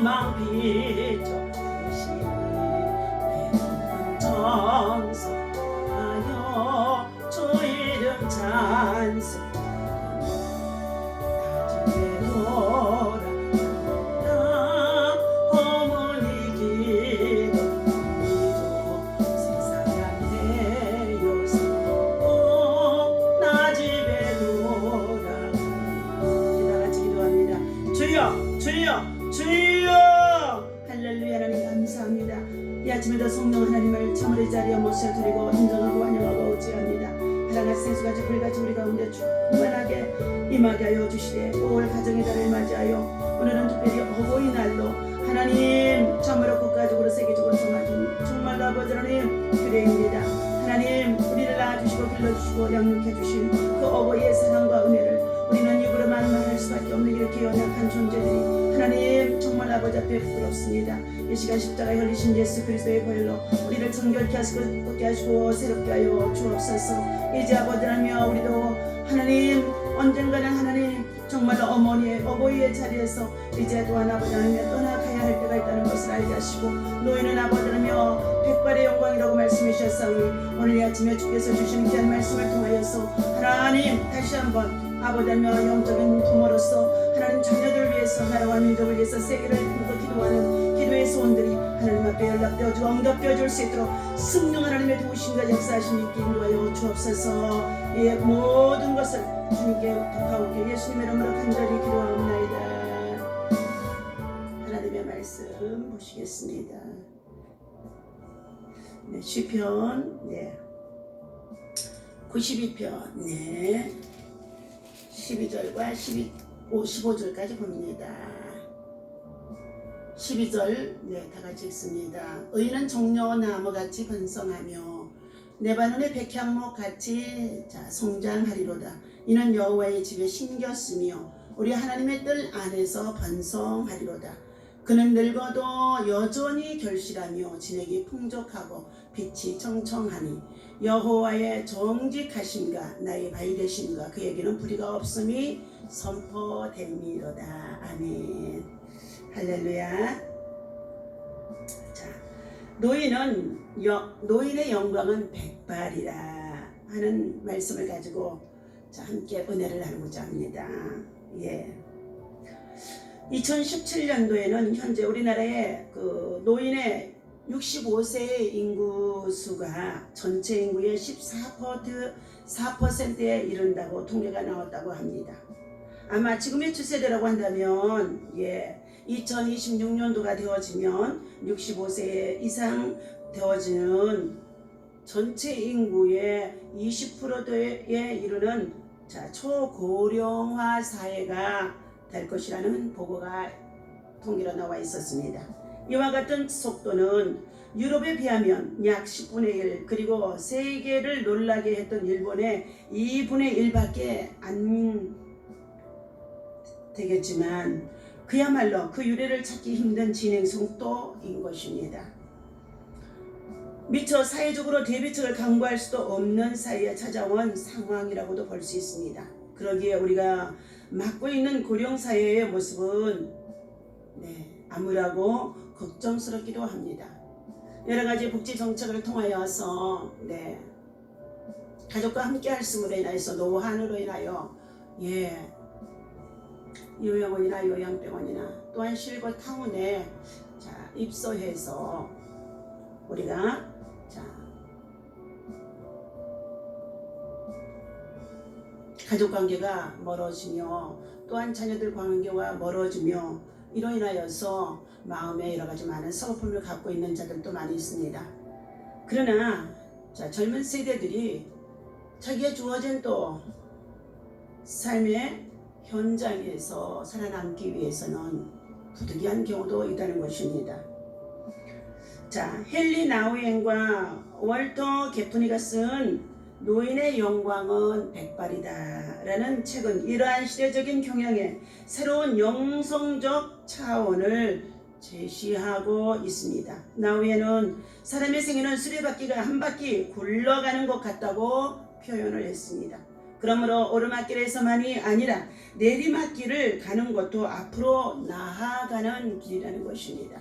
소망 비춰 주시니 내 정성하여 주 이름 찬송 주여 할렐루야. 하나님 감사합니다. 이 아침에도 성령 하나님을 참으로 이 자리에 모셔드리고 인정하고 환영하고 어찌합니다. 하나같이 생수같이 불같이 우리 가운데 충만하게 임하게 하여 주시되 올 가정의 달을 맞이하여 오늘은 특별히 어버이날로 하나님 참으로 국가적으로 세계적으로 정말로 아버지 하나님 그래입니다. 하나님 우리를 낳아주시고 길러주시고 양육해 주신 그 어버이의 사랑과 은혜를 우리는 입으로만 말할 수밖에 없는 이렇게 연약한 존재들이 하나님 정말 아버지 앞에 부끄럽습니다. 이 시간 십자가에 흘리신 예수 그리스도의 보혈로 우리를 정결케 하시고 걷게 하시고 새롭게 하여 주옵소서. 이제 아버지라며 우리도 하나님 언젠가는 하나님 정말로 어버이의 자리에서 이제 또한 아버지 하나님 떠나가야 할 때가 있다는 것을 알게 하시고 너희는 아버지라며 백발의 영광이라고 말씀해 주셨사오니 오늘 이 아침에 주께서 주신 귀한 말씀을 통하여서 하나님 다시 한번 아버지며 영적인 부모로서 하나님 자녀들을 위해서 나라와 민족을 위해서 세계를 품고 기도하는 기도의 소원들이 하나님 앞에 연락되어주고 응답되어줄 수 있도록 성령 하나님의 도우심과 역사하심이 있게 인도하여 주옵소서. 이 모든 것을 주님께 부탁하오게 예수님의 이름으로 간절히 기도하옵나이다. 하나님의 말씀 보시겠습니다. 네, 시편 92편 12절과 15절까지 봅니다. 12절 다 같이 읽습니다. 의인은 종려나무같이 번성하며 레바논의 백향목같이 성장하리로다. 이는 여호와의 집에 심겼으며 우리 하나님의 뜰 안에서 번성하리로다. 그는 늙어도 여전히 결실하며 진액이 풍족하고 빛이 청청하니 여호와의 정직하심과 나의 바위되심과 그에게는 불의가 없음이 선포됨이로다. 아멘. 할렐루야. 자, 노인의 영광은 백발이라 하는 말씀을 가지고 함께 은혜를 나누고자 합니다. 2017년도에는 현재 우리나라의 그 노인의 65세의 인구수가 전체 인구의 14%에 이른다고 통계가 나왔다고 합니다. 아마 지금의 추세대라고 한다면 2026년도가 되어지면 65세 이상 되어지는 전체 인구의 20%에 이르는 초고령화 사회가 될 것이라는 보고가 통계로 나와 있었습니다. 이와 같은 속도는 유럽에 비하면 약 10분의 1 그리고 세계를 놀라게 했던 일본의 2분의 1밖에 안 되겠지만 그야말로 그 유래를 찾기 힘든 진행 속도인 것입니다. 미처 사회적으로 대비책을 강구할 수도 없는 사이에 찾아온 상황이라고도 볼 수 있습니다. 그러기에 우리가 맡고 있는 고령사회의 모습은 암울하고 걱정스럽기도 합니다. 여러가지 복지 정책을 통하여서 가족과 함께 할 수로 인하여서 노환으로 인하여 요양원이나 요양병원이나 또한 실거 타운에 입소해서 우리가 가족관계가 멀어지며 또한 자녀들 관계와 멀어지며 이로 인하여서 마음에 여러가지 많은 서글픔을 갖고 있는 자들도 많이 있습니다. 그러나 젊은 세대들이 자기의 주어진 또 삶의 현장에서 살아남기 위해서는 부득이한 경우도 있다는 것입니다. 헨리 나우엔과 월터 게프니가 쓴 노인의 영광은 백발이다 라는 책은 이러한 시대적인 경향의 새로운 영성적 차원을 제시하고 있습니다. 나우엔은 사람의 생애는 수레바퀴가 한 바퀴 굴러가는 것 같다고 표현을 했습니다. 그러므로 오르막길에서만이 아니라 내리막길을 가는 것도 앞으로 나아가는 길이라는 것입니다.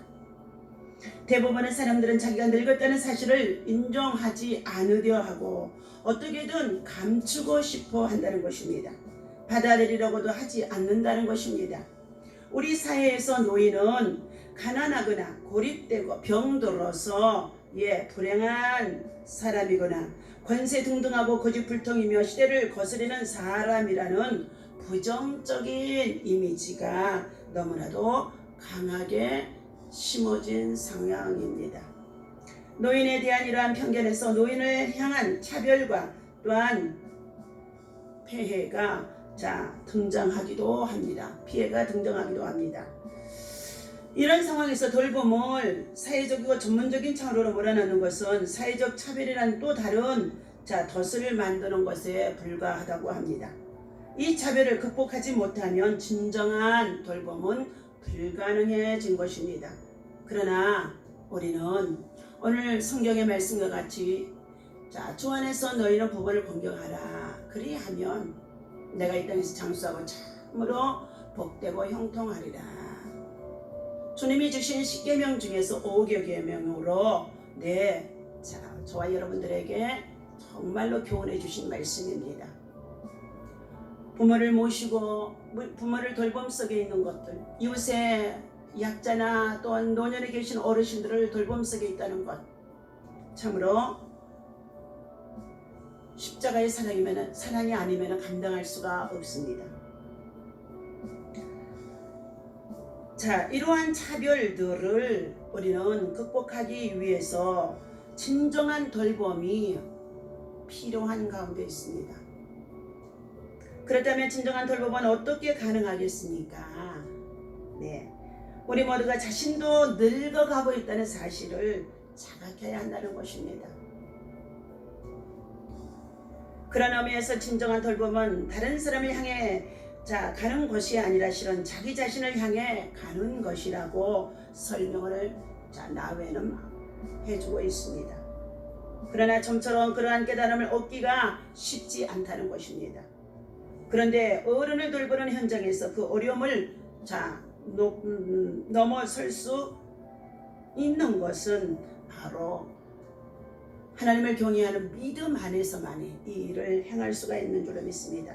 대부분의 사람들은 자기가 늙었다는 사실을 인정하지 않으려 하고 어떻게든 감추고 싶어 한다는 것입니다. 받아들이려고도 하지 않는다는 것입니다. 우리 사회에서 노인은 가난하거나 고립되고 병들어서 불행한 사람이거나 권세등등하고 고집불통이며 시대를 거스르는 사람이라는 부정적인 이미지가 너무나도 강하게 심어진 성향입니다. 노인에 대한 이러한 편견에서 노인을 향한 차별과 또한 폐해가 등장하기도 합니다. 피해가 등장하기도 합니다. 이런 상황에서 돌봄을 사회적이고 전문적인 차원으로 몰아넣는 것은 사회적 차별이란 또 다른 덫을 만드는 것에 불과하다고 합니다. 이 차별을 극복하지 못하면 진정한 돌봄은 불가능해진 것입니다. 그러나 우리는 오늘 성경의 말씀과 같이 주 안에서 너희는 부부를 공경하라. 그리하면 내가 이 땅에서 장수하고 참으로 복되고 형통하리라. 주님이 주신 10계명 중에서 5개 계명으로 저와 여러분들에게 정말로 교훈해 주신 말씀입니다. 부모를 모시고 부모를 돌봄 속에 있는 것들, 이웃의 약자나 또한 노년에 계신 어르신들을 돌봄 속에 있다는 것, 참으로 십자가의 사랑이 아니면 감당할 수가 없습니다. 이러한 차별들을 우리는 극복하기 위해서 진정한 돌봄이 필요한 가운데 있습니다. 그렇다면 진정한 돌봄은 어떻게 가능하겠습니까? 우리 모두가 자신도 늙어가고 있다는 사실을 자각해야 한다는 것입니다. 그런 의미에서 진정한 돌봄은 다른 사람을 향해 가는 것이 아니라 실은 자기 자신을 향해 가는 것이라고 설명을 나외는 해주고 있습니다. 그러나 좀처럼 그러한 깨달음을 얻기가 쉽지 않다는 것입니다. 그런데 어른을 돌보는 현장에서 그 어려움을 넘어설 수 있는 것은 바로 하나님을 경외하는 믿음 안에서만이 이 일을 행할 수가 있는 줄로 믿습니다.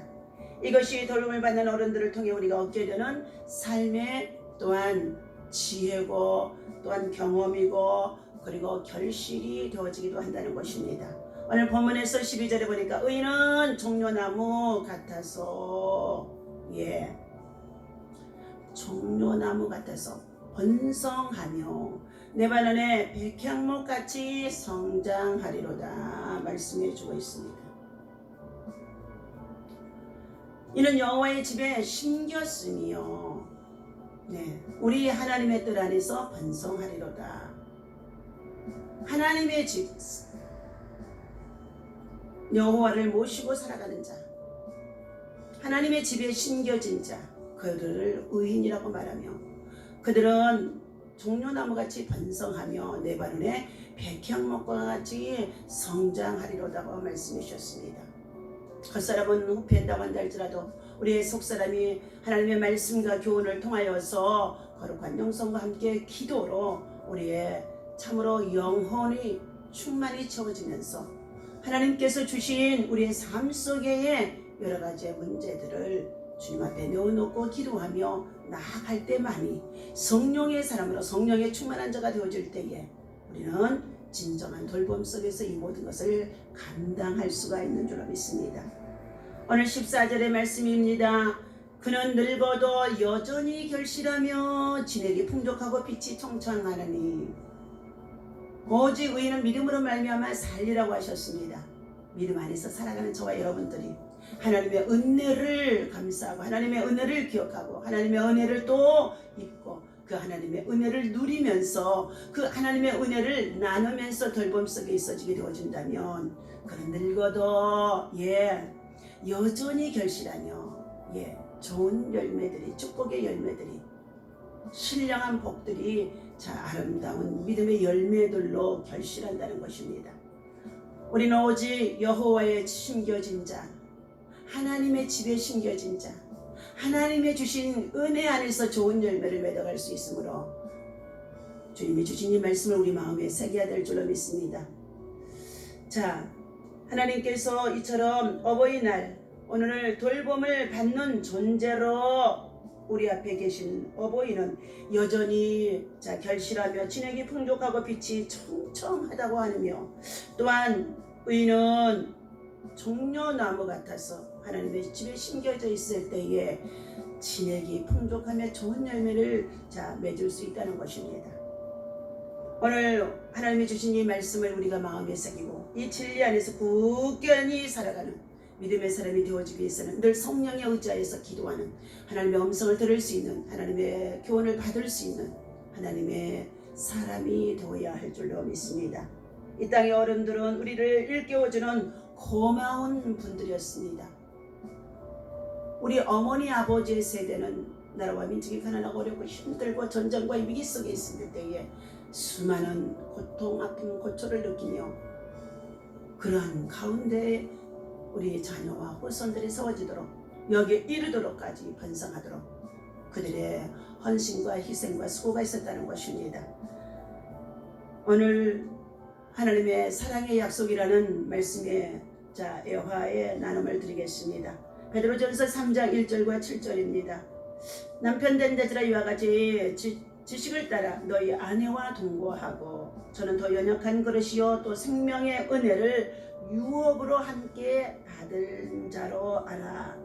이것이 돌봄을 받는 어른들을 통해 우리가 얻게 되는 삶의 또한 지혜고 또한 경험이고 그리고 결실이 되어지기도 한다는 것입니다. 오늘 본문에서 12절에 보니까 의인은 종려나무 같아서 종려나무 같아서 번성하며 내 발 안에 백향목같이 성장하리로다 말씀해 주고 있습니다. 이는 여호와의 집에 심겼으며 우리 하나님의 뜰 안에서 번성하리로다. 하나님의 집, 여호와를 모시고 살아가는 자, 하나님의 집에 심겨진 자, 그들을 의인이라고 말하며 그들은 종려나무같이 번성하며 내 발 안에 백향목과 같이 성장하리로다고 말씀해 주셨습니다. 겉사람은 후패한다고 한다 할지라도 우리의 속사람이 하나님의 말씀과 교훈을 통하여서 거룩한 영성과 함께 기도로 우리의 참으로 영혼이 충만히 채워지면서 하나님께서 주신 우리의 삶 속의 여러 가지의 문제들을 주님 앞에 내어놓고 기도하며 나아갈 때만이 성령의 사람으로 성령의 충만한 자가 되어질 때에 우리는 진정한 돌봄 속에서 이 모든 것을 감당할 수가 있는 줄 믿습니다. 오늘 14절의 말씀입니다. 그는 늙어도 여전히 결실하며 진액이 풍족하고 빛이 청청하느니 오직 의인은 믿음으로 말미암아 살리라고 하셨습니다. 믿음 안에서 살아가는 저와 여러분들이 하나님의 은혜를 감사하고 하나님의 은혜를 기억하고 하나님의 은혜를 또 입고 그 하나님의 은혜를 누리면서 그 하나님의 은혜를 나누면서 돌봄 속에 있어지게 되어진다면 그는 늙어도 여전히 결실하며 좋은 열매들이 축복의 열매들이 신령한 복들이 아름다운 믿음의 열매들로 결실한다는 것입니다. 우리는 오직 여호와의 심겨진 자 하나님의 집에 심겨진 자, 하나님의 주신 은혜 안에서 좋은 열매를 맺어갈 수 있으므로 주님이 주신 이 말씀을 우리 마음에 새겨야 될 줄로 믿습니다. 자, 하나님께서 이처럼 어버이날 오늘 돌봄을 받는 존재로 우리 앞에 계신 어버이는 여전히 결실하며 진액이 풍족하고 빛이 청청하다고 하며, 또한 의인은 종려나무 같아서 하나님의 집에 심겨져 있을 때에 진액이 풍족하며 좋은 열매를 맺을 수 있다는 것입니다. 오늘 하나님이 주신 이 말씀을 우리가 마음에 새기고 이 진리 안에서 굳건히 살아가는 믿음의 사람이 되어지기 위해서는 늘 성령의 의지하여서 기도하는, 하나님의 음성을 들을 수 있는, 하나님의 교훈을 받을 수 있는 하나님의 사람이 되어야 할 줄로 믿습니다. 이 땅의 어른들은 우리를 일깨워주는 고마운 분들이었습니다. 우리 어머니 아버지의 세대는 나라와 민족이 가난하고 어렵고 힘들고 전쟁과 위기 속에 있을 때에 수많은 고통, 아픔, 고초를 느끼며 그러한 가운데 우리 자녀와 후손들이 세워지도록 여기에 이르도록까지 번성하도록 그들의 헌신과 희생과 수고가 있었다는 것입니다. 오늘 하나님의 사랑의 약속이라는 말씀에 애화의 나눔을 드리겠습니다. 베드로전서 3장 1절과 7절입니다. 남편 된 자들아 이와 같이 지식을 따라 너희 아내와 동거하고 저는 더 연약한 그릇이요 또 생명의 은혜를 유업으로 함께 받을 자로 알아.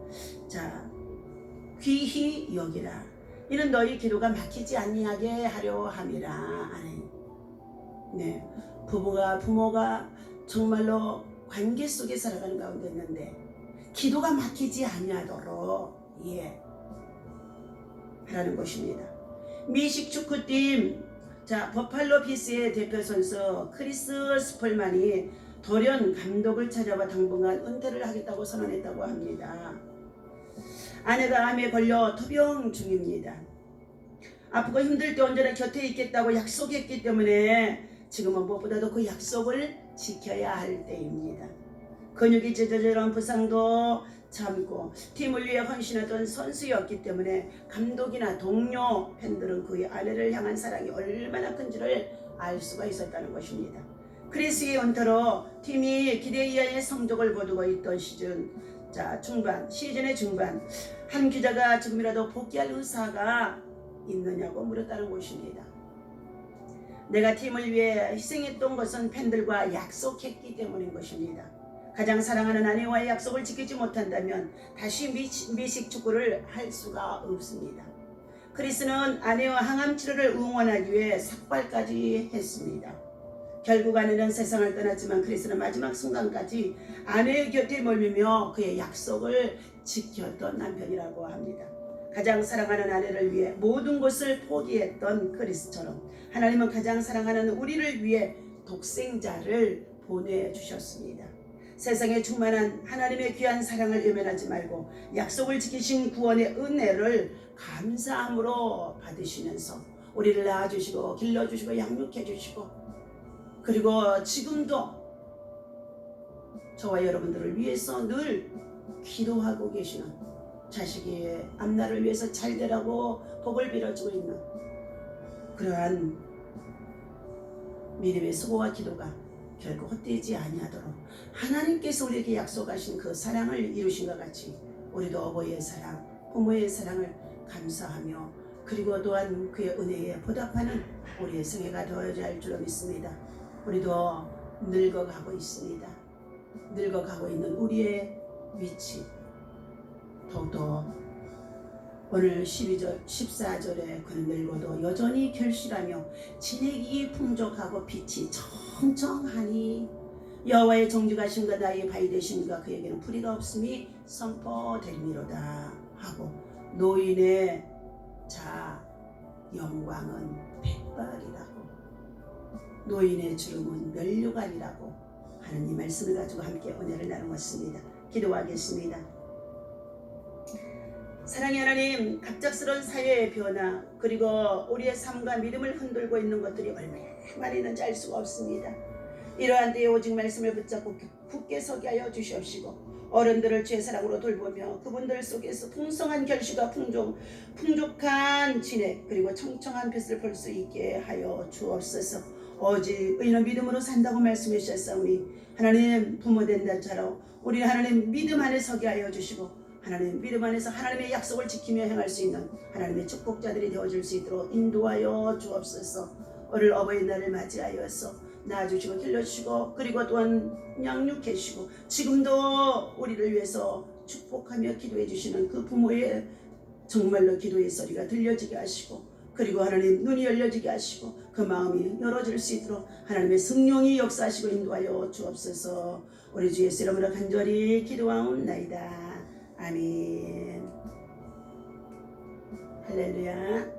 귀히 여기라. 이는 너희 기도가 막히지 아니하게 하려 함이라. 네, 부모가 정말로 관계 속에 살아가는 가운데 있는데 기도가 막히지 아니하도록 하라는 것입니다. 미식 축구팀 버팔로 피스의 대표 선수 크리스 스폴만이 돌연 감독을 찾아와 당분간 은퇴를 하겠다고 선언했다고 합니다. 아내가 암에 걸려 투병 중입니다. 아프고 힘들 때 언제나 곁에 있겠다고 약속했기 때문에 지금은 무엇보다도 그 약속을 지켜야 할 때입니다. 근육이 찢어져런 부상도 참고 팀을 위해 헌신하던 선수였기 때문에 감독이나 동료 팬들은 그의 아내를 향한 사랑이 얼마나 큰지를 알 수가 있었다는 것입니다. 크리스의 은퇴로 팀이 기대 이하의 성적을 거두고 있던 시즌의 중반 한 기자가 지금이라도 복귀할 의사가 있느냐고 물었다는 것입니다. 내가 팀을 위해 희생했던 것은 팬들과 약속했기 때문인 것입니다. 가장 사랑하는 아내와의 약속을 지키지 못한다면 다시 미식 축구를 할 수가 없습니다. 크리스는 아내와 항암 치료를 응원하기 위해 삭발까지 했습니다. 결국 아내는 세상을 떠났지만 크리스는 마지막 순간까지 아내의 곁에 머물며 그의 약속을 지켰던 남편이라고 합니다. 가장 사랑하는 아내를 위해 모든 것을 포기했던 크리스처럼 하나님은 가장 사랑하는 우리를 위해 독생자를 보내주셨습니다. 세상에 충만한 하나님의 귀한 사랑을 외면하지 말고 약속을 지키신 구원의 은혜를 감사함으로 받으시면서 우리를 낳아주시고 길러주시고 양육해주시고 그리고 지금도 저와 여러분들을 위해서 늘 기도하고 계시는 자식의 앞날을 위해서 잘 되라고 복을 빌어주고 있는 그러한 믿음의 수고와 기도가 결국 헛되지 아니하도록 하나님께서 우리에게 약속하신 그 사랑을 이루신 것 같이 우리도 어버이의 사랑, 부모의 사랑을 감사하며 그리고 또한 그의 은혜에 보답하는 우리의 생애가 되어야 할 줄로 믿습니다. 우리도 늙어가고 있습니다. 늙어가고 있는 우리의 위치 더욱더 오늘 14절에 그는 늙어도 여전히 결실하며 진액이 풍족하고 빛이 청청하니 여호와의 정직하심과 나의 바위 되심과 그에게는 불의가 없음이 선포되리로다 하고 노인의 영광은 백발이라고 노인의 주름은 면류관이라고 하는 이 말씀을 가지고 함께 은혜를 나누었습니다. 기도하겠습니다. 사랑의 하나님, 갑작스러운 사회의 변화 그리고 우리의 삶과 믿음을 흔들고 있는 것들이 얼마나 많이 있는지 알 수가 없습니다. 이러한 때에 오직 말씀을 붙잡고 굳게 서게 하여 주시옵시고 어른들을 주의 사랑으로 돌보며 그분들 속에서 풍성한 결실과 풍족한 진액 그리고 청청한 볕을 볼 수 있게 하여 주옵소서. 오직 의인은 믿음으로 산다고 말씀해 주셨사오니 하나님 부모 된다는 자로 우리 하나님 믿음 안에 서게 하여 주시고 하나님 믿음 안에서 하나님의 약속을 지키며 행할 수 있는 하나님의 축복자들이 되어줄 수 있도록 인도하여 주옵소서. 오늘 어버이날을 맞이하여서 낳아주시고 길러주시고 그리고 또한 양육해 주시고 지금도 우리를 위해서 축복하며 기도해 주시는 그 부모의 정말로 기도의 소리가 들려지게 하시고 그리고 하나님 눈이 열려지게 하시고 그 마음이 열어질 수 있도록 하나님의 성령이 역사하시고 인도하여 주옵소서. 우리 주 예수 이름으로 간절히 기도하옵나이다. 아멘. 할렐루야.